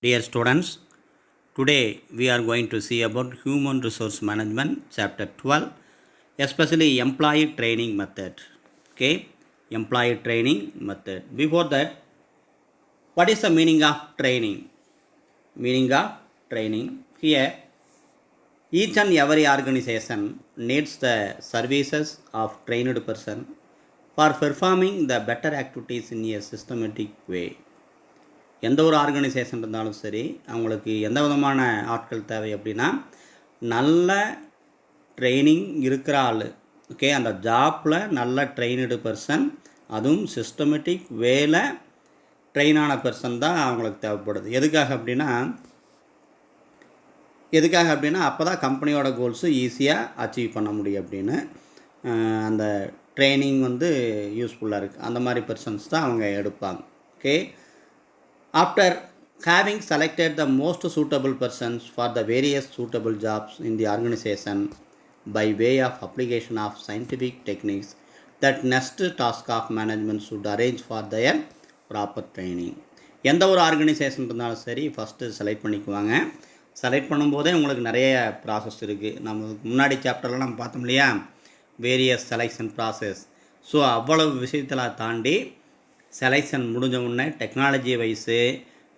Dear students, today we are going to see about Human Resource Management, Chapter 12, especially Employee Training Method. Okay, Employee Training Method. Before that, what is the meaning of training? Meaning of training. Here, each and every organization needs the services of trained person for performing the better activities in a systematic way. எந்த ஒரு organisation இருந்தாலும் சரி, அவங்களுக்கு எந்த விதமான ஆட்கள் தேவை அப்படின்னா, நல்ல ட்ரைனிங் இருக்கிற ஆள். ஓகே, அந்த ஜாப்பில் நல்ல ட்ரெயினடு பர்சன், அதுவும் சிஸ்டமேட்டிக் வேல ட்ரெயினான பர்சன் தான் அவங்களுக்கு தேவைப்படுது. எதுக்காக அப்படின்னா அப்போ தான் கம்பெனியோட கோல்ஸு ஈஸியாக அச்சீவ் பண்ண முடியும் அப்படின்னு அந்த ட்ரைனிங் யூஸ்ஃபுல்லாக இருக்குது. அந்த மாதிரி பர்சன்ஸ் தான் அவங்க எடுப்பாங்க. Okay, after having selected the most suitable persons for the various suitable jobs in the organization by way of application of scientific techniques, that next task of management should arrange for their proper training. எந்த ஒரு organisation இருந்தாலும் சரி, first select பண்ணிக்குவாங்க. Select பண்ணும்போதே உங்களுக்கு நிறைய process இருக்குது. நம்ம முன்னாடி சாப்டரில் நம்ம பார்த்தோம் இல்லையா, வேரியஸ் செலெக்ஷன் ப்ராசஸ். ஸோ அவ்வளவு விஷயத்தில் தாண்டி செலெக்ஷன் முடிஞ்ச உடனே technology wise,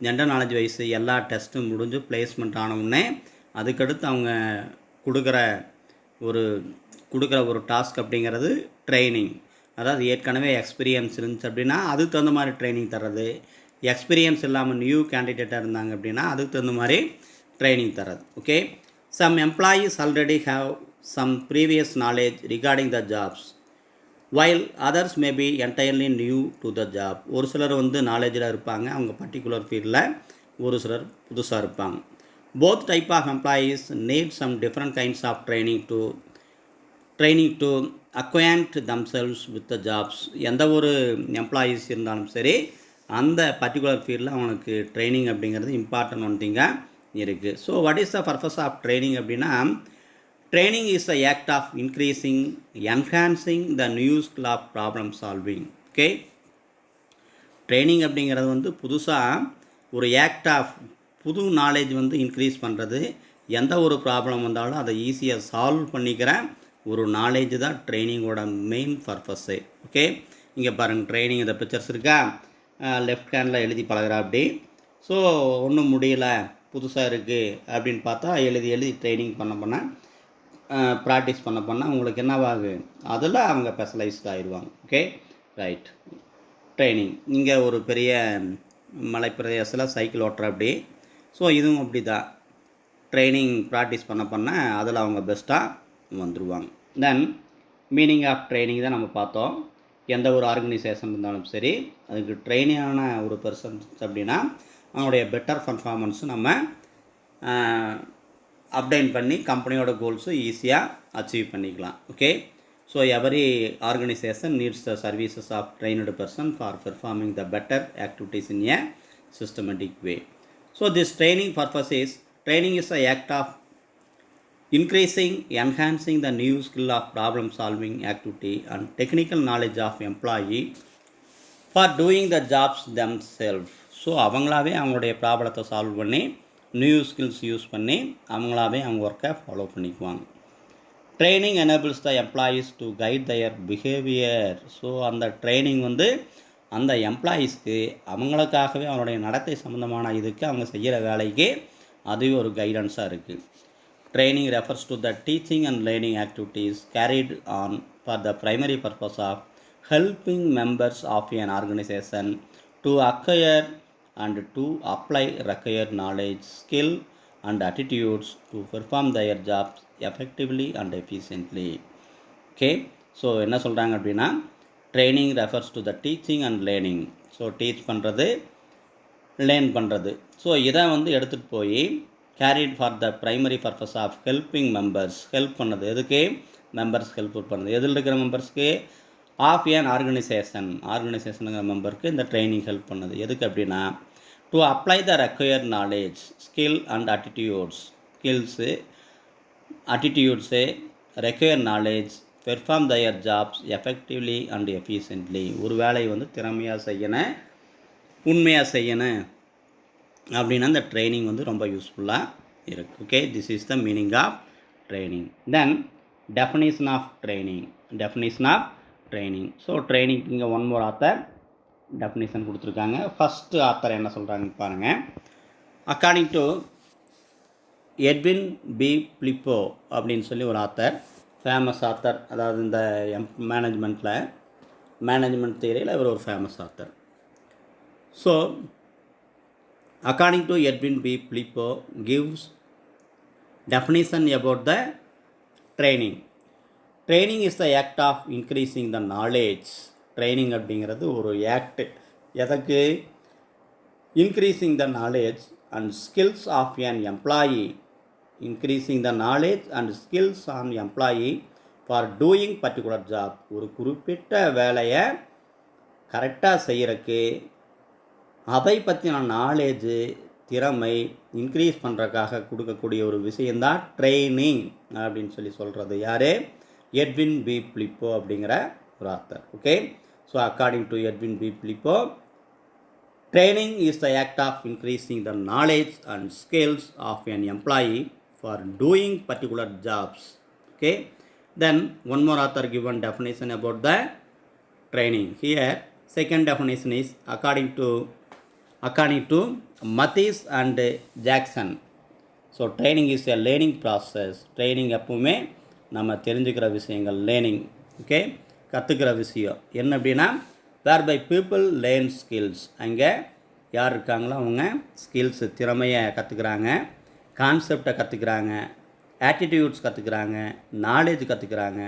general knowledge wise எல்லா டெஸ்ட்டும் முடிஞ்சு பிளேஸ்மெண்ட் ஆன உடனே அதுக்கடுத்து அவங்க கொடுக்குற ஒரு டாஸ்க் அப்படிங்கிறது ட்ரைனிங். அதாவது ஏற்கனவே எக்ஸ்பீரியன்ஸ் இருந்துச்சு அப்படின்னா அதுக்கு தகுந்த மாதிரி ட்ரைனிங் தர்றது, எக்ஸ்பீரியன்ஸ் இல்லாமல் நியூ கேண்டிடேட்டாக இருந்தாங்க அப்படின்னா அதுக்கு தகுந்த மாதிரி ட்ரைனிங் தர்றது. Okay, some employees already have some previous knowledge regarding the jobs while others may be entirely new to the job. ஒரு சிலர் நாலேஜில் இருப்பாங்க அவங்க பர்டிகுலர் ஃபீல்டில், ஒரு சிலர் புதுசாக இருப்பாங்க. both type of employees need some different kinds of training to acquaint themselves with the jobs. எந்த ஒரு எம்ப்ளாயீஸ் இருந்தாலும் சரி, அந்த பர்டிகுலர் ஃபீல்டில் அவனுக்கு ட்ரைனிங் அப்படிங்கிறது இம்பார்ட்டன்ட் ஒன் திங்காக இருக்குது. So what is the purpose of training அப்படின்னா, training is the act of enhancing the new skill of problem solving. Okay, training அப்படிங்கிறது புதுசாக ஒரு ஆக்ட் ஆஃப் புது நாலேஜ் இன்க்ரீஸ் பண்ணுறது. எந்த ஒரு ப்ராப்ளம் வந்தாலும் அதை ஈஸியாக சால்வ் பண்ணிக்கிற ஒரு நாலேஜ் தான் ட்ரைனிங்கோட மெயின் பர்பஸ்ஸு. ஓகே, இங்கே பாருங்கள், ட்ரைனிங் இந்த பிக்சர்ஸ் இருக்கா, லெஃப்ட் ஹேண்டில் எழுதி பழகிறா அப்படி. ஸோ ஒன்றும் முடியலை, புதுசாக இருக்குது அப்படின்னு பார்த்தா எழுதி ட்ரைனிங் பண்ண ப்ராக்டிஸ் பண்ண உங்களுக்கு என்னவாகு, அதில் அவங்க ஸ்பெஷலைஸ்ட் ஆகிடுவாங்க. Okay, right. ட்ரைனிங் இங்கே ஒரு பெரிய மலைப்பிரதேசத்தில் சைக்கிள் ஓட்டுற அப்படி. ஸோ இதுவும் அப்படி தான், ட்ரைனிங் ப்ராக்டிஸ் பண்ண அதில் அவங்க பெஸ்ட்டாக வந்துடுவாங்க. தென் மீனிங் ஆஃப் ட்ரைனிங் தான் நம்ம பார்த்தோம். எந்த ஒரு ஆர்கனைசேஷன் இருந்தாலும் சரி, அதுக்கு ட்ரைனிங்கான ஒரு பர்சன்ஸ் அப்படின்னா அவங்களுடைய பெட்டர் பர்ஃபார்மன்ஸும் நம்ம அப்டைன் பண்ணி கம்பெனியோட கோல்ஸும் ஈஸியாக அச்சீவ் பண்ணிக்கலாம். Okay, so every organisation needs the services of trained person for performing the better activities in a systematic way. So this training is a act of enhancing the new skill of problem solving activity and technical knowledge of employee for doing the jobs themselves. So அவங்களாவே அவங்களுடைய ப்ராப்ளத்தை solve பண்ணி new skills use பண்ணி அவங்களாவே அவங்க ஒர்க்கை follow பண்ணிக்குவாங்க. Training enables the employees to guide their behaviour. So அந்த ட்ரைனிங் அந்த எம்ப்ளாயீஸ்க்கு அவங்களுக்காகவே அவங்களுடைய நடத்தை சம்மந்தமான இதுக்கு அவங்க செய்கிற வேலைக்கு அதுவே ஒரு கைடன்ஸாக இருக்குது. Training refers to the teaching and learning activities carried on for the primary purpose of helping members of an organisation to acquire and to apply required knowledge, skill and attitudes to perform their jobs effectively and efficiently. Okay, so என்ன சொல்கிறாங்க அப்படின்னா, training refers to the teaching and learning. So teach பண்ணுறது, learn பண்ணுறது. So இதை எடுத்துகிட்டு போய் carried for the primary purpose of helping members. Help பண்ணது எதுக்கு, மெம்பர்ஸ் ஹெல்ப் பண்ணுறது. எதில் இருக்கிற மெம்பர்ஸ்க்கு, ஆஃப் ஏன் ஆர்கனைசேஷனுங்கிற மெம்பருக்கு இந்த ட்ரைனிங் ஹெல்ப் பண்ணது. எதுக்கு அப்படின்னா, to apply the required knowledge, skill and attitudes, require knowledge, perform their jobs effectively and efficiently. ஒரு வேலையை திறமையாக செய்யணும், உண்மையாக செய்யணும், அப்படின்னா அந்த ட்ரைனிங் வந்து ரொம்ப யூஸ்ஃபுல்லாக இருக்குது. Okay, this is the meaning of training. Then definition of training. Definition of training. So training இங்கே ஒன் மோர் ஆத்தர் டெஃபினிஷன் கொடுத்துருக்காங்க. ஃபஸ்ட்டு ஆத்தர் என்ன சொல்கிறாங்கன்னு பாருங்கள். According to Edwin B Flippo அப்படின்னு சொல்லி ஒரு ஆத்தர், ஃபேமஸ் ஆத்தர், அதாவது இந்த மேனேஜ்மெண்ட் தியரியில் இவர் ஒரு famous author. So according to Edwin B. Filippo gives definition about the training. Training is the act of increasing the knowledge. Training அப்படிங்கிறது ஒரு act. எதற்கு? increasing the knowledge and skills of an employee. increasing the knowledge and skills on employee for doing particular job. ஒரு குறிப்பிட்ட வேலையை கரெக்டாக செய்கிறக்கு அதை பற்றின knowledge, திறமை இன்க்ரீஸ் பண்ணுறதுக்காக கொடுக்கக்கூடிய ஒரு விஷயந்தான் ட்ரைனிங் அப்படின்னு சொல்லி சொல்கிறது. யார்? எட்வின் பி பிளிப்போ அப்படிங்கிற ஒரு author. Okay, so according to Edwin B Flippo, training is the act of increasing the knowledge and skills of an employee for doing particular jobs. Okay, then one more author given definition about the training. Here second definition is according to Mathis and Jackson. So training is a learning process. Training எப்பவுமே நம்ம தெரிஞ்சுக்கிற விஷயங்கள் learning. Okay, கற்றுக்கிற விஷயம் என்ன அப்படின்னா வேர் by people learn skills. அங்கே யார் இருக்காங்களோ அவங்க ஸ்கில்ஸு, திறமையை கற்றுக்குறாங்க, கான்செப்டை கற்றுக்குறாங்க, ஆட்டிடியூட்ஸ் கற்றுக்குறாங்க, நாலேஜ் கற்றுக்குறாங்க.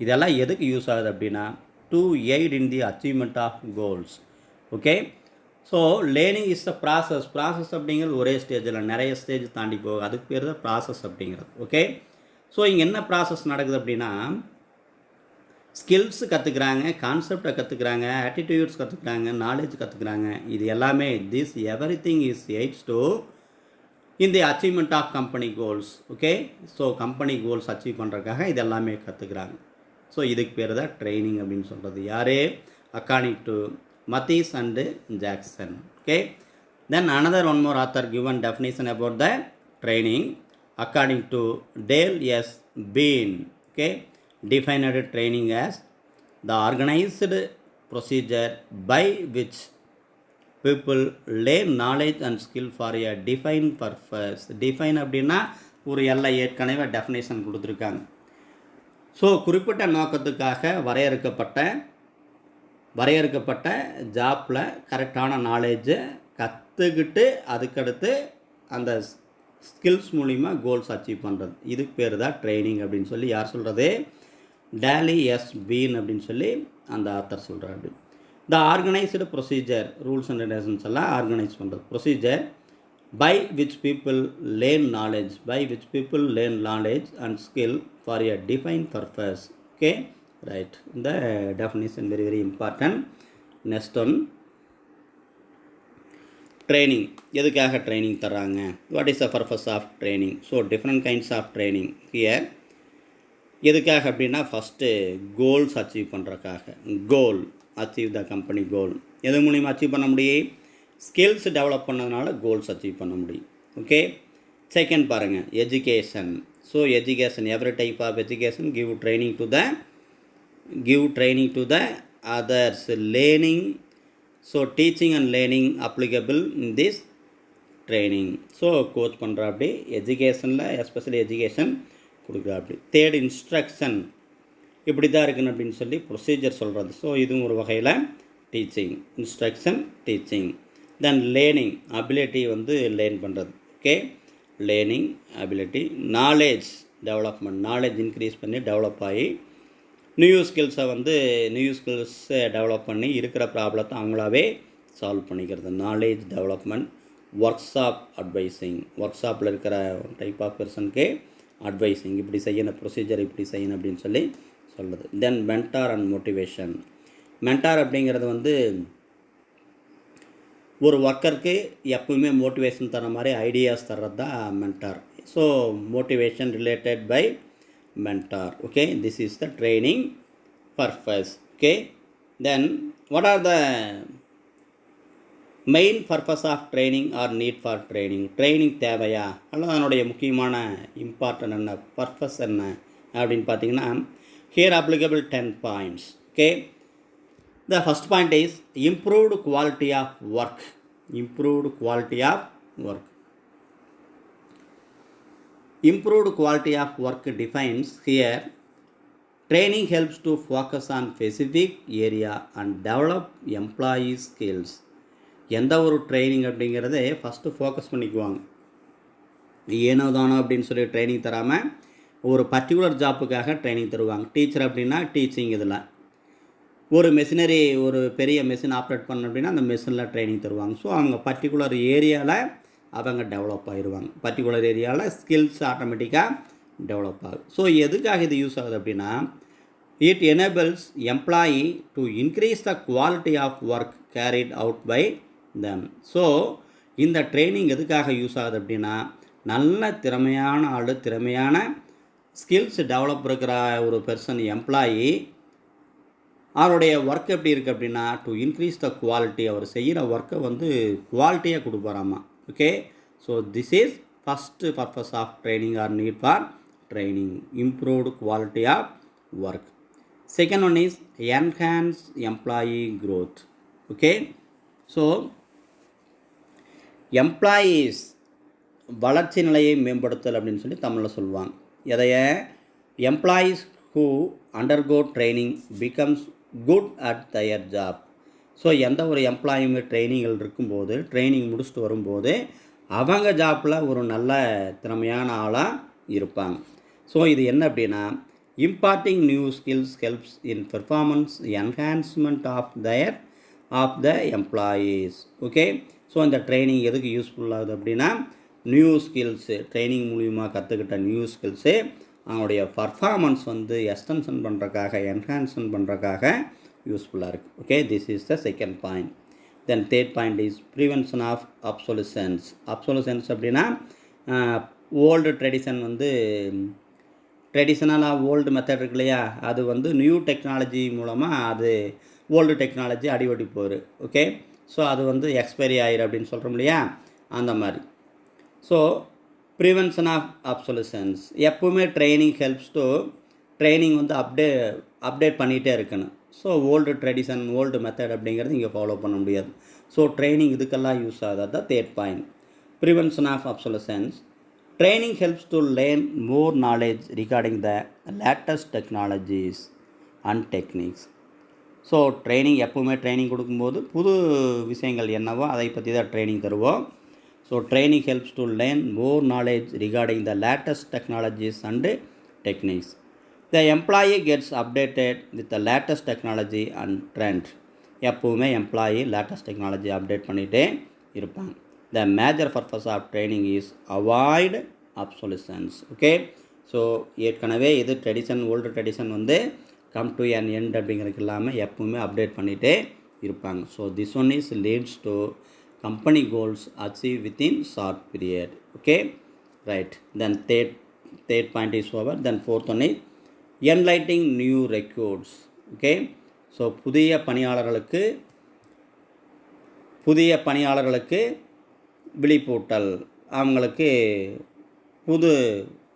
இதெல்லாம் எதுக்கு யூஸ் ஆகுது அப்படின்னா to aid in the achievement of goals. Okay, so learning is the process அப்படிங்கிறது ஒரே ஸ்டேஜில் நிறைய ஸ்டேஜ் தாண்டி போகும், அதுக்கு பேர் தான் ப்ராசஸ் அப்படிங்கிறது. ஓகே, ஸோ இங்கே என்ன ப்ராசஸ் நடக்குது அப்படின்னா ஸ்கில்ஸ் கற்றுக்குறாங்க, கான்செப்டை கற்றுக்குறாங்க, ஆட்டிடியூட்ஸ் கற்றுக்குறாங்க, நாலேஜ் கற்றுக்குறாங்க. இது எல்லாமே this every thing is aids to in the achievement of company goals. Okay, so company goals achieve பண்ணுறதுக்காக இது எல்லாமே கற்றுக்குறாங்க. ஸோ இதுக்கு பேர் தான் ட்ரைனிங் அப்படின்னு சொல்கிறது. யார்? According to Mathis and Jackson. Okay, then another one more author given definition about the training according to Dale S. Bean. Okay, defined training as the organized procedure by which people learn knowledge and skill for a defined purpose. Define அப்படின்னா ஒரு எல்லாம் ஏற்கனவே definition கொடுத்துருக்காங்க. So குறிப்பிட்ட நோக்கத்துக்காக வரையறுக்கப்பட்ட ஜாப்பில் கரெக்டான நாலேஜை கற்றுக்கிட்டு அதுக்கடுத்து அந்த ஸ்கில்ஸ் மூலிமா கோல்ஸ் அச்சீவ் பண்ணுறது. இதுக்கு பேர் தான் ட்ரைனிங் அப்படின்னு சொல்லி யார் சொல்கிறது? டேலி எஸ் பீன் அப்படின்னு சொல்லி அந்த ஆத்தர் சொல்கிறாரு. த organised procedure, rules and regulations எல்லாம் ஆர்கனைஸ் பண்ணுறது. Procedure by which people learn knowledge and skill for a define purpose. Okay, right. இந்த definition very important. Next one, training. எதுக்காக ட்ரைனிங் தர்றாங்க? What is the purpose of training? So different kinds of training here. எதுக்காக அப்படின்னா first goals achieve பண்ணுறக்காக. Goal achieve the company கோல். எது மூலிமா achieve பண்ண முடியும்? Skills develop பண்ணதுனால கோல்ஸ் அச்சீவ் பண்ண முடியும். ஓகே, செகண்ட் பாருங்கள், education. So education, every type of education give training to the others. Learning, so teaching and learning applicable in this training. So coach பண்ணுற அப்படி எஜுகேஷனில் எஸ்பெஷலி எஜுகேஷன் கொடுக்குற அப்படி. Third, instruction. இப்படி தான் இருக்குன்னு அப்படின்னு சொல்லி ப்ரொசீஜர் சொல்கிறது. ஸோ இதுவும் ஒரு வகையில் teaching. Instruction, teaching. Then learning, ability learn பண்ணுறது. Okay, learning, ability. Knowledge development, knowledge increase பண்ணி டெவலப் ஆகி நியூ ஸ்கில்ஸை டெவலப் பண்ணி இருக்கிற ப்ராப்ளத்தை அவங்களாவே சால்வ் பண்ணிக்கிறது. Knowledge development. ஒர்க் ஷாப்பில் இருக்கிற டைப் ஆஃப் பர்சனுக்கு அட்வைஸிங், இப்படி செய்யணும், ப்ரொசீஜர் இப்படி செய்யணும் அப்படின்னு சொல்லி சொல்லுது. தென் மென்டார் அண்ட் மோட்டிவேஷன். மென்டார் அப்படிங்கிறது ஒரு ஒர்க்கருக்கு எப்பவுமே மோட்டிவேஷன் தர மாதிரி ஐடியாஸ் தர்றது தான் mentor. So motivation related by mentor. Okay, this is the training purpose. Okay, then what are the main purpose of training or need for training தேவையா அல்லது அதனுடைய முக்கியமான இம்பார்ட்டன்ட் என்ன, பர்பஸ் என்ன அப்படின்னு பார்த்தீங்கன்னா, here applicable 10 points. Okay, the first point is improved quality of work. Improved quality of work. Improved quality of work defines here training helps to focus on specific area and develop employee skills. எந்த ஒரு training அப்படிங்கிறதே first focus பண்ணிக்குவாங்க. ஏனோ தானோ அப்படின்னு சொல்லி training தராமல் ஒரு பர்டிகுலர் ஜாப்புக்காக ட்ரைனிங் தருவாங்க. டீச்சர் அப்படின்னா டீச்சிங், இதில் ஒரு மெஷினரி, ஒரு பெரிய மெஷின் ஆப்ரேட் பண்ண அப்படின்னா அந்த மெஷினில் ட்ரைனிங் தருவாங்க. ஸோ அவங்க பர்டிகுலர் ஏரியாவில் அவங்க டெவலப் ஆகிடுவாங்க. பர்டிகுலர் ஏரியாவில் ஸ்கில்ஸ் ஆட்டோமேட்டிக்காக டெவலப் ஆகுது. ஸோ எதுக்காக இது யூஸ் ஆகுது அப்படின்னா, it enables employee to increase the quality of work carried out by them. So இந்த ட்ரைனிங் எதுக்காக யூஸ் ஆகுது அப்படின்னா, நல்ல திறமையான ஆள், திறமையான ஸ்கில்ஸ் டெவலப் இருக்கிற ஒரு பர்சன், எம்ப்ளாயி, அவருடைய ஒர்க் எப்படி இருக்குது அப்படின்னா, டு இன்க்ரீஸ் த குவாலிட்டி, அவர் செய்கிற ஒர்க்கை வந்து குவாலிட்டியாக கொடுப்பாராமா. Okay, so this is first purpose of training or need for training, improved quality of work. Second one is enhance employee growth. Okay, so employees வளர்ச்சி நிலையை மேம்படுத்தல் அப்படின்னு சொல்லி தமிழில் சொல்லுவாங்க. எதைய, employees who undergo training becomes good at their job. So எந்த ஒரு எம்ப்ளாயுமே ட்ரைனிங்கில் இருக்கும்போது, ட்ரைனிங் முடிச்சுட்டு வரும்போது அவங்க ஜாப்பில் ஒரு நல்ல திறமையான ஆளாக இருப்பாங்க. ஸோ இது என்ன அப்படின்னா, imparting new skills helps in performance enhancement of the employees. Okay, so இந்த ட்ரைனிங் எதுக்கு யூஸ்ஃபுல்லாகுது அப்படின்னா, நியூ ஸ்கில்ஸு, ட்ரைனிங் மூலிமா கற்றுக்கிட்ட நியூ ஸ்கில்ஸு அவங்களுடைய பர்ஃபார்மன்ஸ் வந்து எக்ஸ்டென்ஷன் பண்ணுறக்காக, என்ஹான்ஸ்மெண்ட் பண்ணுறக்காக யூஸ்ஃபுல்லாக இருக்குது. Okay, this is the second point. Then third point is prevention of obsolescence. Obsolescence அப்படின்னா, ஓல்டு ட்ரெடிஷன் வந்து ட்ரெடிஷ்னலாக ஓல்டு மெத்தட் இருக்கு இல்லையா, அது வந்து நியூ டெக்னாலஜி மூலமாக அது ஓல்டு டெக்னாலஜி அடிபடி போகுது. ஓகே, ஸோ அது வந்து எக்ஸ்பைரி ஆயிரு அப்படின்னு சொல்கிறோம் இல்லையா, அந்த மாதிரி. ஸோ ப்ரிவென்ஷன் ஆஃப் அப்சொலுசன்ஸ், எப்போவுமே ட்ரைனிங் ஹெல்ப்ஸ் டு, ட்ரைனிங் வந்து அப்டேட் பண்ணிகிட்டே இருக்கணும். So old tradition, old method அப்படிங்கிறது இங்கே ஃபாலோ பண்ண முடியாது. ஸோ ட்ரைனிங் இதுக்கெல்லாம் யூஸ் ஆகுது. தான் third point, prevention of obsolescence. Training helps to learn more knowledge regarding the latest technologies and techniques. So training, எப்போவுமே ட்ரைனிங் கொடுக்கும்போது புது விஷயங்கள் என்னவோ அதை பற்றி தான் ட்ரைனிங் தருவோம். So training helps to learn more knowledge regarding the latest technologies and techniques. The employee gets updated with the latest technology and trend. எப்போவுமே எம்ப்ளாயி லேட்டஸ்ட் டெக்னாலஜி அப்டேட் பண்ணிகிட்டே இருப்பாங்க. The major purpose of training is avoid obsolescence. Okay, so ஏற்கனவே இது tradition, old tradition வந்து come to an end அப்படிங்கிறதுக்கு இல்லாமல் எப்போவுமே update பண்ணிகிட்டே இருப்பாங்க. So this one is leads to company goals achieved within short period. Okay, right, then third point is over. Then fourth one is enlightening new recruits. Okay, so புதிய பணியாளர்களுக்கு விழிப்பூட்டல், அவங்களுக்கு புது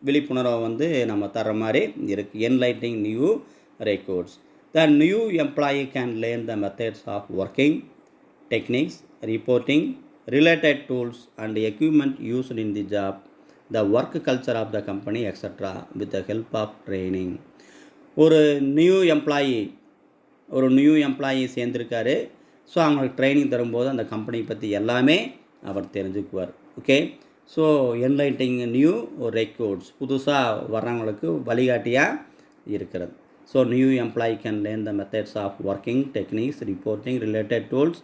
விழிப்புணர்வை வந்து நம்ம தர மாதிரி இருக்குது. enlightening new recruits. The new employee can learn the methods of working, techniques, reporting, related tools and equipment used in the job, the work culture of the company, etc. with the help of training. ஒரு new employee சேர்ந்துருக்காரு. So அவங்களுக்கு training தரும்போது அந்த company பற்றி எல்லாமே அவர் தெரிஞ்சுக்குவார். Okay, so enlightening new recruits, புதுசாக வர்றவங்களுக்கு வழிகாட்டியாக இருக்கிறது. So new employee can learn the methods of working, techniques, reporting, related tools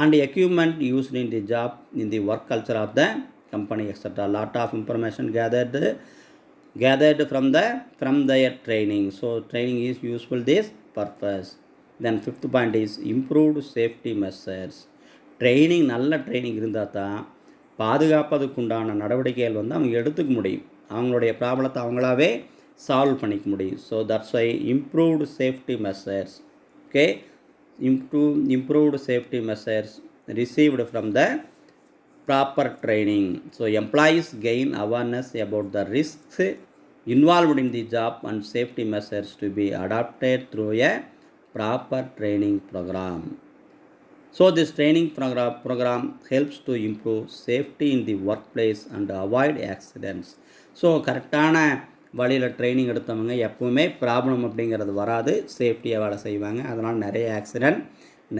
and equipment used in the job, in the work culture of the company, etc. Lot of information gathered from their training. So training is useful this purpose. Then fifth point is improved safety measures. Training, நல்ல training இருந்தால் தான் பாதுகாப்பதுக்குண்டான நடவடிக்கைகள் வந்து அவங்க எடுத்துக்க முடியும். அவங்களுடைய ப்ராப்ளத்தை அவங்களாவே சால்வ் பண்ணிக்க முடியும். So that's why improved safety measures. Okay, improved safety measures received from the proper training. So employees gain awareness about the risks involved in the job and safety measures to be adopted through a proper training program. So this training program helps to improve safety in the workplace and avoid accidents. So கரெக்டான வழியில் training எடுத்தவங்க எப்போவுமே problem அப்படிங்கிறது வராது, சேஃப்டியாக வேலை செய்வாங்க. அதனால் நிறைய ஆக்சிடெண்ட்,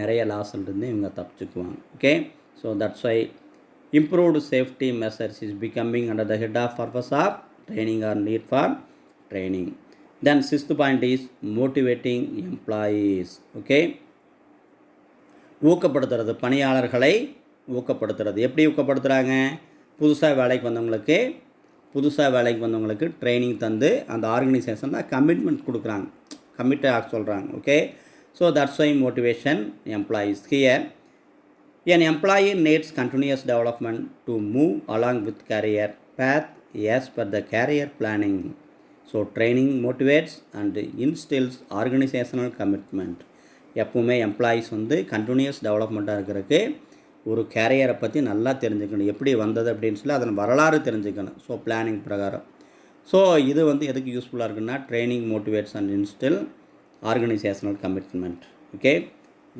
நிறைய லாஸ்லேருந்து இவங்க தப்பிச்சுக்குவாங்க. Okay, so that's why improved safety measures is becoming under the head of purpose of training or need for training. Then sixth point is motivating employees. Okay, ஊக்கப்படுத்துறது, பணியாளர்களை ஊக்கப்படுத்துறது. எப்படி ஊக்கப்படுத்துகிறாங்க? புதுசாக வேலைக்கு வந்தவங்களுக்கு ட்ரைனிங் தந்து அந்த ஆர்கனைசேஷனில் கமிட்மெண்ட் கொடுக்குறாங்க, கமிட் ஆக சொல்கிறாங்க. Okay, so that's why motivation employees. Here an employee needs continuous development to move along with career path as per the career planning. So training motivates and instills organizational commitment. எப்பவுமே employees continuous டெவலப்மெண்ட்டாக இருக்கிறதுக்கு ஒரு கேரியரை பற்றி நல்லா தெரிஞ்சுக்கணும், எப்படி வந்தது அப்படின்னு சொல்லி அதன் வரலாறு தெரிஞ்சுக்கணும். ஸோ பிளானிங் பிரகாரம். ஸோ இது எதுக்கு யூஸ்ஃபுல்லாக இருக்குன்னா training motivates and இன்ஸ்டில் organisational commitment. Okay,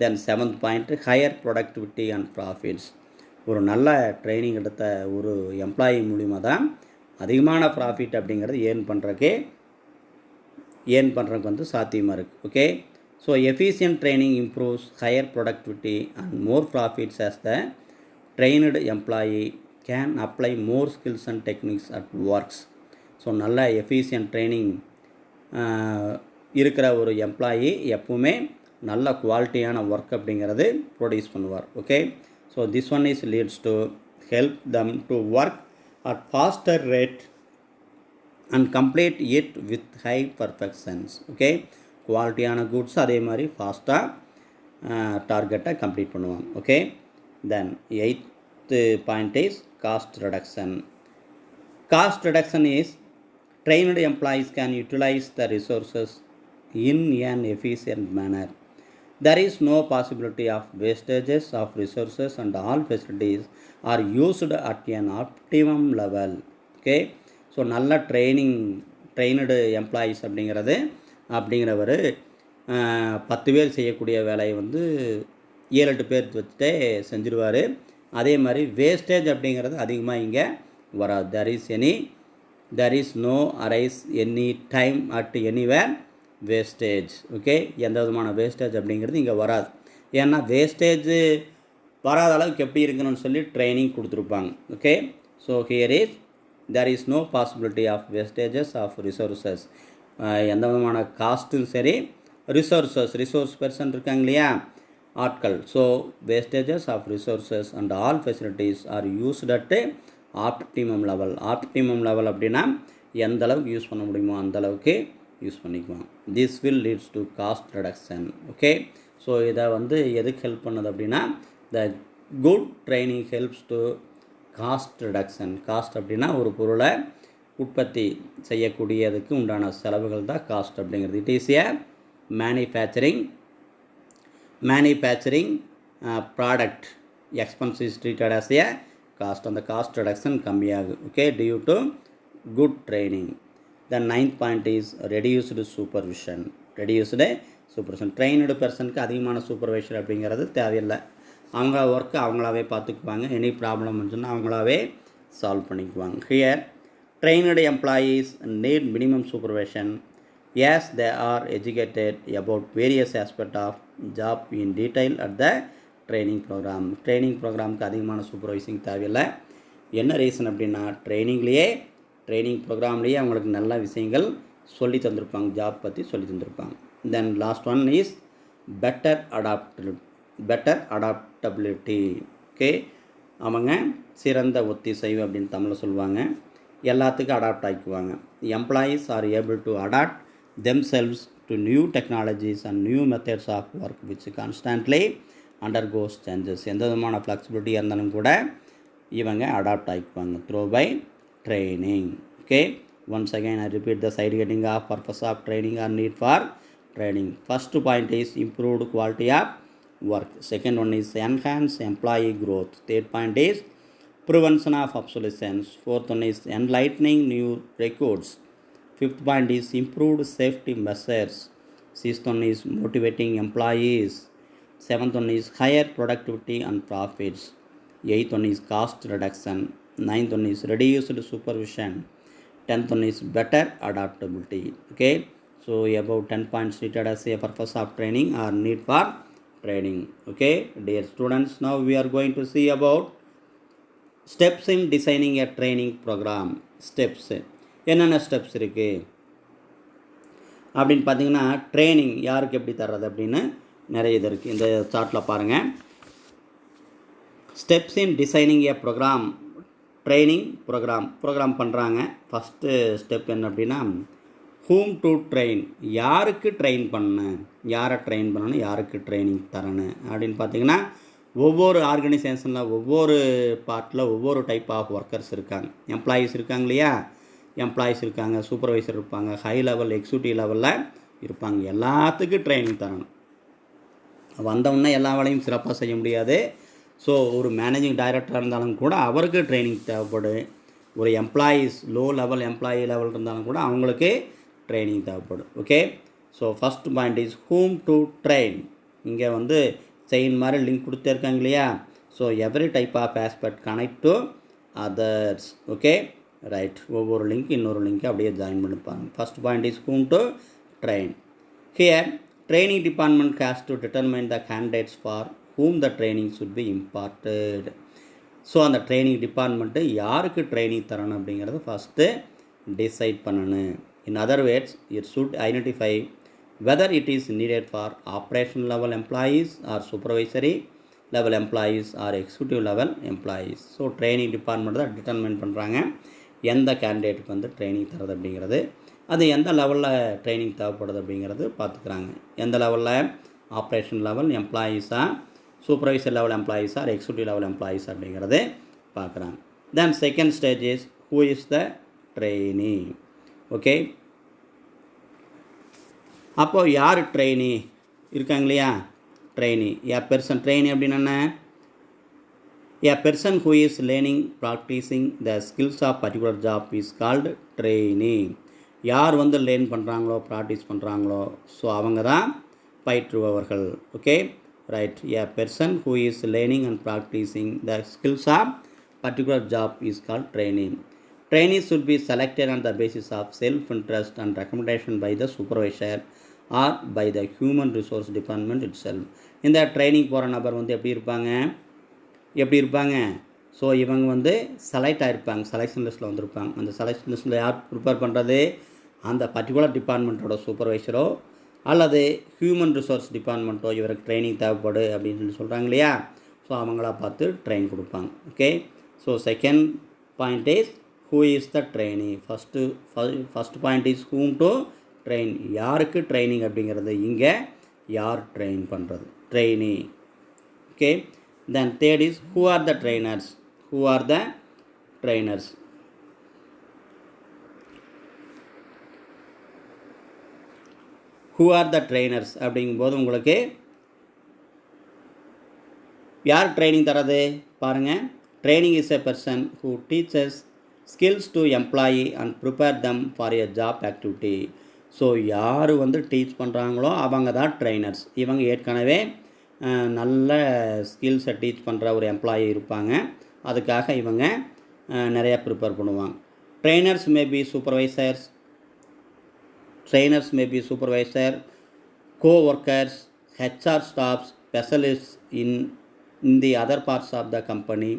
then seventh point higher productivity and profits. ஒரு நல்ல ட்ரைனிங் எடுத்த ஒரு எம்ப்ளாயி மூலிமா தான் அதிகமான ப்ராஃபிட் அப்படிங்கிறது ஏர்ன் பண்ணுறதுக்கு சாத்தியமாக இருக்குது. Okay, so efficient training improves higher productivity and more profits as the trained employee can apply more skills and techniques at works. So நல்ல எஃபிஷியன்ட் ட்ரைனிங் இருக்கிற ஒரு எம்ப்ளாயி எப்பவுமே நல்ல குவாலிட்டியான ஒர்க் அப்படிங்கிறது ப்ரொடியூஸ் பண்ணுவார். Okay, so this one is leads to help them to work at faster rate and complete it with high perfections. Okay, குவாலிட்டியான goods அதே மாதிரி ஃபாஸ்ட்டாக டார்கெட்டை கம்ப்ளீட் பண்ணுவாங்க. Okay, then eighth point is cost reduction. Cost reduction is trained employees can utilize the resources in an efficient manner. There is no possibility of wastages of resources and all facilities are used at an optimum level. Okay, so நல்ல ட்ரெயினடு employees அப்படிங்கிறவர் 10 பேர் செய்யக்கூடிய வேலையை 7-8 பேர் வச்சுட்டே செஞ்சுருவார். அதே மாதிரி wastage அப்படிங்கிறது அதிகமாக இங்கே வராது. there is no arise any time at anywhere wastage. Okay, எந்த விதமான வேஸ்டேஜ் அப்படிங்கிறது இங்கே வராது. ஏன்னா வேஸ்டேஜ் வராத அளவுக்கு எப்படி இருக்கணும்னு சொல்லி ட்ரைனிங் கொடுத்துருப்பாங்க. Okay, so here is there is no possibility of wastages of resources. எந்த விதமான காஸ்ட்டும் சரி, ரிசோர்ஸ் பர்சன் இருக்காங்க இல்லையா, ஆட்கள். So wastages of resources and all facilities are used at optimum level அப்படின்னா எந்த அளவுக்கு யூஸ் பண்ண முடியுமோ அந்த அளவுக்கு யூஸ் பண்ணிக்குவோம். This will leads to cost reduction. Okay, so இதை எதுக்கு ஹெல்ப் பண்ணுது அப்படின்னா the good training helps to cost reduction. Cost அப்படின்னா ஒரு பொருளை உற்பத்தி செய்யக்கூடியதுக்கு உண்டான செலவுகள் தான் காஸ்ட் அப்படிங்கிறது. It is a manufacturing product expense is treated as a cost. அந்த காஸ்ட் ரிடக்ஷன் கம்மியாகும். Okay, due to good training. The ninth point is reduced supervision. Trained பர்சனுக்கு அதிகமான சூப்பர்வைசர் அப்படிங்கிறது தேவையில்லை. அவங்க ஒர்க்கு அவங்களாவே பார்த்துக்குவாங்க. எனி ப்ராப்ளம் வந்துச்சுன்னா அவங்களாவே சால்வ் பண்ணிக்குவாங்க. Here trained employees need minimum supervision as they are educated about various aspects of job in detail at the training program. Training ப்ரோக்ராமுக்கு அதிகமான சூப்பர்வைசிங் தேவையில்லை. என்ன ரீசன் அப்படின்னா ட்ரைனிங் ப்ரோக்ராம்லேயே அவங்களுக்கு நல்ல விஷயங்கள் சொல்லி தந்திருப்பாங்க, ஜாப் பற்றி சொல்லி தந்திருப்பாங்க. Then last one is better adaptability. Okay, அவங்க சிறந்த ஒத்திசைவு அப்படின்னு தமிழில் சொல்லுவாங்க. எல்லாத்துக்கும் அடாப்ட் ஆகிக்குவாங்க. Employees are able to adapt themselves to new technologies and new methods of work which constantly undergoes changes. எந்த விதமான ஃப்ளெக்சிபிலிட்டியாக இருந்தாலும் கூட இவங்க அடாப்ட் ஆகிக்குவாங்க through by training. Okay, once again I repeat the side heading of purpose of training or need for training. First point is improved quality of work. Second one is enhance employee growth. Third point is prevention of obsolescence. Fourth one is enlightening new records. Fifth point is improved safety measures. Sixth one is motivating employees. Seventh one is higher productivity and profits. Eighth one is cost reduction. Ninth one is reduced supervision. 10th one is better adaptability. Okay, so above 10 points treated as a purpose of training or need for training. Okay, dear students, now we are going to see about steps in designing a training program. Steps என்னென்ன steps இருக்குது அப்படின்னு பார்த்தீங்கன்னா, training யாருக்கு எப்படி தர்றது அப்படின்னு நிறைய இது இருக்குது. இந்த சார்ட்டில் பாருங்கள். Steps in designing a program. Training program பண்ணுறாங்க. ஃபஸ்ட்டு ஸ்டெப் என்ன அப்படின்னா, ஹூம் டு ட்ரெயின். யாருக்கு ட்ரெயின் பண்ணணும், யாரை ட்ரெயின் பண்ணணும், யாருக்கு ட்ரைனிங் தரணும் அப்படின்னு பார்த்தீங்கன்னா, ஒவ்வொரு ஆர்கனைசேஷனில் ஒவ்வொரு பார்ட்டில் ஒவ்வொரு டைப் ஆஃப் ஒர்க்கர்ஸ் இருக்காங்க. எம்ப்ளாயீஸ் இருக்காங்க இல்லையா, எம்ப்ளாயீஸ் இருக்காங்க, சூப்பர்வைசர் இருப்பாங்க, ஹை லெவல் எக்ஸிக்யூட்டிவ் லெவலில் இருப்பாங்க. எல்லாத்துக்கும் ட்ரைனிங் தரணும். வந்தவுடனே எல்லா வேலையும் சிறப்பாக செய்ய முடியாது. ஸோ ஒரு மேனேஜிங் டைரக்டராக இருந்தாலும் கூட அவருக்கு ட்ரைனிங் தேவைப்படும். ஒரு employees low level employee level இருந்தாலும் கூட அவங்களுக்கு ட்ரைனிங் தேவைப்படும். Okay, so first point is whom to train. இங்கே வந்து செயின் மாதிரி லிங்க் கொடுத்துருக்காங்க இல்லையா. So every type of aspect connect to others. Okay, right. ஒவ்வொரு லிங்க் இன்னொரு லிங்க்கு அப்படியே ஜாயின் பண்ணிப்பாங்க. First point is whom to train. Here training department has to determine the candidates for whom the training should be imparted. So அந்த training department யாருக்கு training தரணும் அப்படிங்கிறத first decide பண்ணணும். In other words, it should identify whether it is needed for operation level employees or supervisory level employees or executive level employees. So training department தான் determine பண்ணுறாங்க எந்த கேண்டிடேட்டுக்கு வந்து training தரது அப்படிங்கிறது. அது எந்த லெவலில் ட்ரைனிங் தேவைப்படுது அப்படிங்கிறது பார்த்துக்குறாங்க. எந்த லெவலில், ஆப்ரேஷன் லெவல் எம்ப்ளாயீஸாக, சூப்பர்வைசர் லெவல் எம்ப்ளாயீஸாக, ஆர் எக்ஸிக்யூட்டிவ் லெவல் எம்ப்ளாயீஸ் அப்படிங்கிறது பார்க்குறாங்க. Then second stage is who is the trainee. Okay, அப்போது யார் ட்ரெயினி இருக்காங்க இல்லையா, ட்ரெயினி. ஏ பெர்சன், ட்ரெயினி அப்படின்னு என்ன, a person who is learning practising the skills of particular job is called trainee. யார் வந்து லேர்ன் பண்ணுறாங்களோ, ப்ராக்டிஸ் பண்ணுறாங்களோ, ஸோ அவங்க தான் பயிற்றுபவர்கள். Okay, right. A person who is learning and practising the skills of particular job is called training. Trainees should be selected on the basis of self-interest and recommendation by the supervisor or by the human resource department itself. இந்த training போகிற நபர் வந்து எப்படி இருப்பாங்க, so இவங்க வந்து select ஆகிருப்பாங்க, selection லிஸ்ட்டில் வந்திருப்பாங்க. அந்த செலெக்ஷன் லிஸ்ட்டில் யார் ப்ரிப்பேர் பண்ணுறது, அந்த பர்டிகுலர் டிபார்ட்மெண்ட்டோட சூப்பர்வைசரோ அல்லது ஹியூமன் ரிசோர்ஸ் டிபார்ட்மெண்ட்டோ இவருக்கு ட்ரைனிங் தேவைப்படு அப்படின்னு சொல்லி சொல்கிறாங்க இல்லையா. ஸோ அவங்களா பார்த்து ட்ரெயின் கொடுப்பாங்க. Okay, so second point is who is the trainee. First point is whom to train. யாருக்கு ட்ரைனிங் அப்படிங்கிறது, இங்கே யார் ட்ரெயின் பண்ணுறது, trainee. Okay, then third is who are the trainers. Who are the trainers? Who are the trainers அப்படிங்கும்போது உங்களுக்கு யார் training தரது பாருங்கள். Training is a person who teaches skills to employee and prepare them for a job activity. So யார் வந்து teach பண்ணுறாங்களோ அவங்க தான் ட்ரைனர்ஸ். இவங்க ஏற்கனவே நல்ல ஸ்கில்ஸை டீச் பண்ணுற ஒரு எம்ப்ளாயி இருப்பாங்க, அதுக்காக இவங்க நிறையா ப்ரிப்பேர் பண்ணுவாங்க. Trainers may be supervisor, co-workers, HR staffs, specialists in the other parts of the company,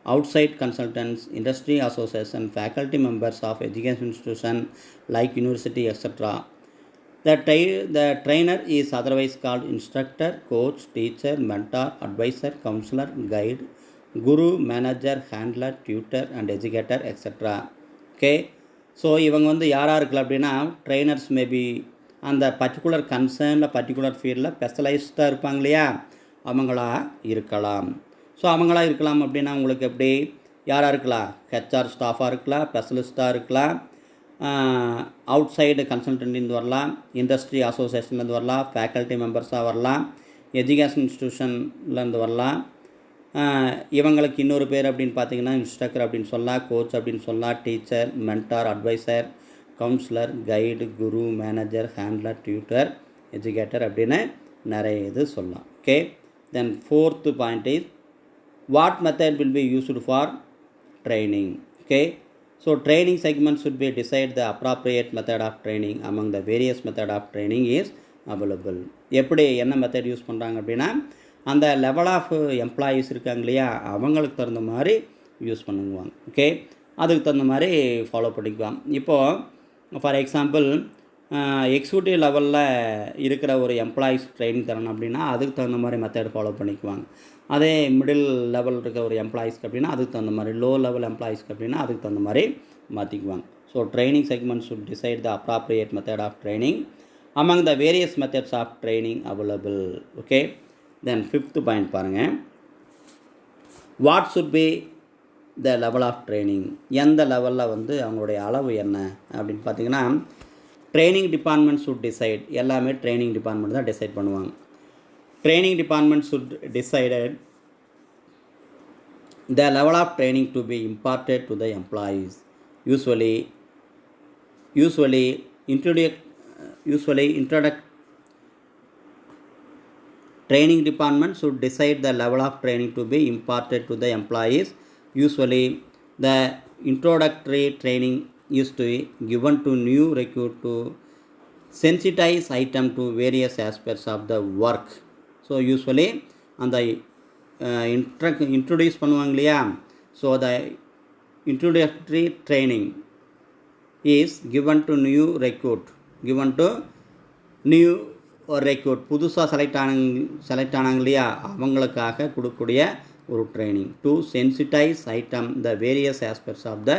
outside consultants, industry association, faculty members of education institution like university, etc. The trainer is otherwise called instructor, coach, teacher, mentor, advisor, counselor, guide, Guru, manager, handler, tutor and educator etcetera. Okay, so இவங்க வந்து யாராக இருக்கலாம் அப்படின்னா, trainers maybe அந்த particular கன்சர்னில் particular ஃபீல்டில் ஸ்பெஷலைஸ்டாக இருப்பாங்க இல்லையா, அவங்களா இருக்கலாம். ஸோ அவங்களா இருக்கலாம் அப்படின்னா உங்களுக்கு எப்படி யாராக இருக்கலாம், ஹெச்ஆர் ஸ்டாஃபாக இருக்கலாம், ஸ்பெஷலிஸ்ட்டாக இருக்கலாம், அவுட் சைடு கன்சல்டன்ட்லேருந்து வரலாம், இண்டஸ்ட்ரி அசோசியேஷன்லேருந்து வரலாம், ஃபேக்கல்ட்டி மெம்பர்ஸாக வரலாம், எஜுகேஷன் இன்ஸ்டியூஷன்லேருந்து வரலாம். இவங்களுக்கு இன்னொரு பேர் அப்படின்னு பார்த்தீங்கன்னா இன்ஸ்ட்ரக்டர் அப்படின்னு சொல்லலாம், கோச் அப்படின்னு சொல்லலாம், teacher, mentor, advisor, counsellor, guide, guru, manager, handler, tutor, educator அப்படின்னு நிறைய இது சொல்லலாம். Okay. Then fourth point is what method will be used for training. Okay, so training segment should be decide the appropriate method of training among the various method of training is available. எப்படி என்ன method use பண்ணுறாங்க அப்படின்னா அந்த level of employees இருக்காங்க இல்லையா, அவங்களுக்கு தகுந்த மாதிரி யூஸ் பண்ணுவாங்க. ஓகே, அதுக்கு தகுந்த மாதிரி ஃபாலோ பண்ணிக்குவாங்க. இப்போது ஃபார் எக்ஸாம்பிள் எக்ஸிக்யூட்டிவ் லெவலில் இருக்கிற ஒரு எம்ப்ளாயீஸ் ட்ரைனிங் தரணும் அப்படின்னா அதுக்கு தகுந்த மாதிரி மெத்தட் ஃபாலோ பண்ணிக்குவாங்க. அதே மிடில் லெவல் இருக்க ஒரு எம்ப்ளாயீஸ்க்கு அப்படின்னா அதுக்கு தகுந்த மாதிரி, லோ லெவல் எம்ப்ளாயீஸ்க்கு அப்படின்னா அதுக்கு தகுந்த மாதிரி மாற்றிக்குவாங்க. So training segment should decide the appropriate method of training among the various methods of training available. Okay, then fifth point பாருங்கள், what should be the level of training. எந்த லெவலில் வந்து அவங்களுடைய அளவு என்ன அப்படின்னு பார்த்தீங்கன்னா ட்ரைனிங் டிபார்ட்மெண்ட் should decide. எல்லாமே ட்ரைனிங் டிபார்ட்மெண்ட் தான் டிசைட் பண்ணுவாங்க. Training department should decide the level of training to be imparted to the employees. Usually training department should decide the level of training to be imparted to the employees. Usually the introductory training is to be given to new recruit to sensitize item to various aspects of the work. So usually அந்த introduce பண்ணுவாங்க இல்லையா, so the introductory training is given to new recruit, புதுசாக select ஆனாங்க இல்லையா, அவங்களுக்காக கொடுக்கக்கூடிய ஒரு training to sensitize item the various aspects of the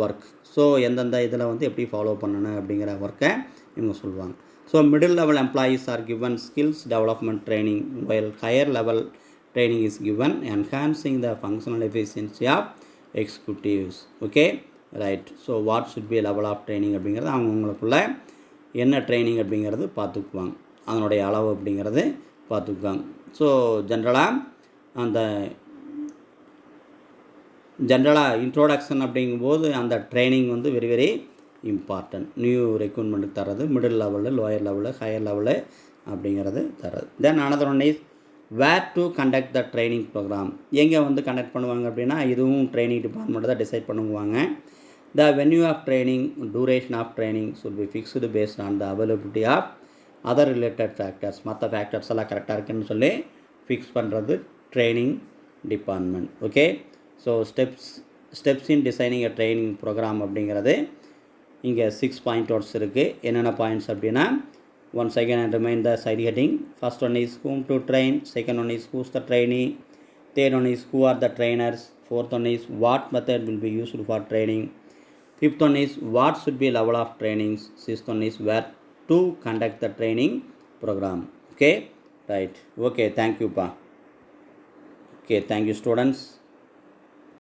work. So எந்தெந்த இதில் வந்து எப்படி ஃபாலோ பண்ணணும் அப்படிங்கிற ஒர்க்கை இவங்க சொல்லுவாங்க. So middle level employees are given skills development training, while higher level training is given enhancing the functional efficiency of executives. Okay, right. So what should be level of training அப்படிங்கிறது அவங்களுக்குள்ள என்ன training அப்படிங்கிறது பார்த்துக்குவாங்க, அதனுடைய அளவு அப்படிங்கிறது பார்த்துக்குவாங்க. So ஜென்ரலாக இன்ட்ரோடக்ஷன் அப்படிங்கும்போது அந்த ட்ரைனிங் வந்து வெரி வெரி இம்பார்ட்டன்ட். நியூ ரெக்ரூட்மெண்ட்டுக்கு தர்றது, மிடில் லெவலில், லோயர் லெவலில், ஹையர் லெவலு அப்படிங்கிறது தர்றது. தென் another one is where to conduct the training program. எங்கே வந்து கண்டக்ட் பண்ணுவாங்க அப்படின்னா இதுவும் ட்ரைனிங் டிபார்ட்மெண்ட் தான் டிசைட் பண்ணுவாங்க. The venue of training, duration of training should be fixed based on the availability of other related factors. மற்ற factors எல்லாம் கரெக்டாக இருக்குன்னு சொல்லி ஃபிக்ஸ் பண்ணுறது training department. Okay, so steps in designing a training program அப்படிங்கிறது இங்கே 6 point outs இருக்குது. என்னென்ன பாயிண்ட்ஸ் அப்படின்னா once again I remind the side heading. First one is whom to train, second one is who's the trainee, third one is who are the trainers, fourth one is what method will be used for training, fifth one is what should be level of trainings, sixth one is where to conduct the training program. Okay, right. Okay, thank you pa. Okay, thank you students.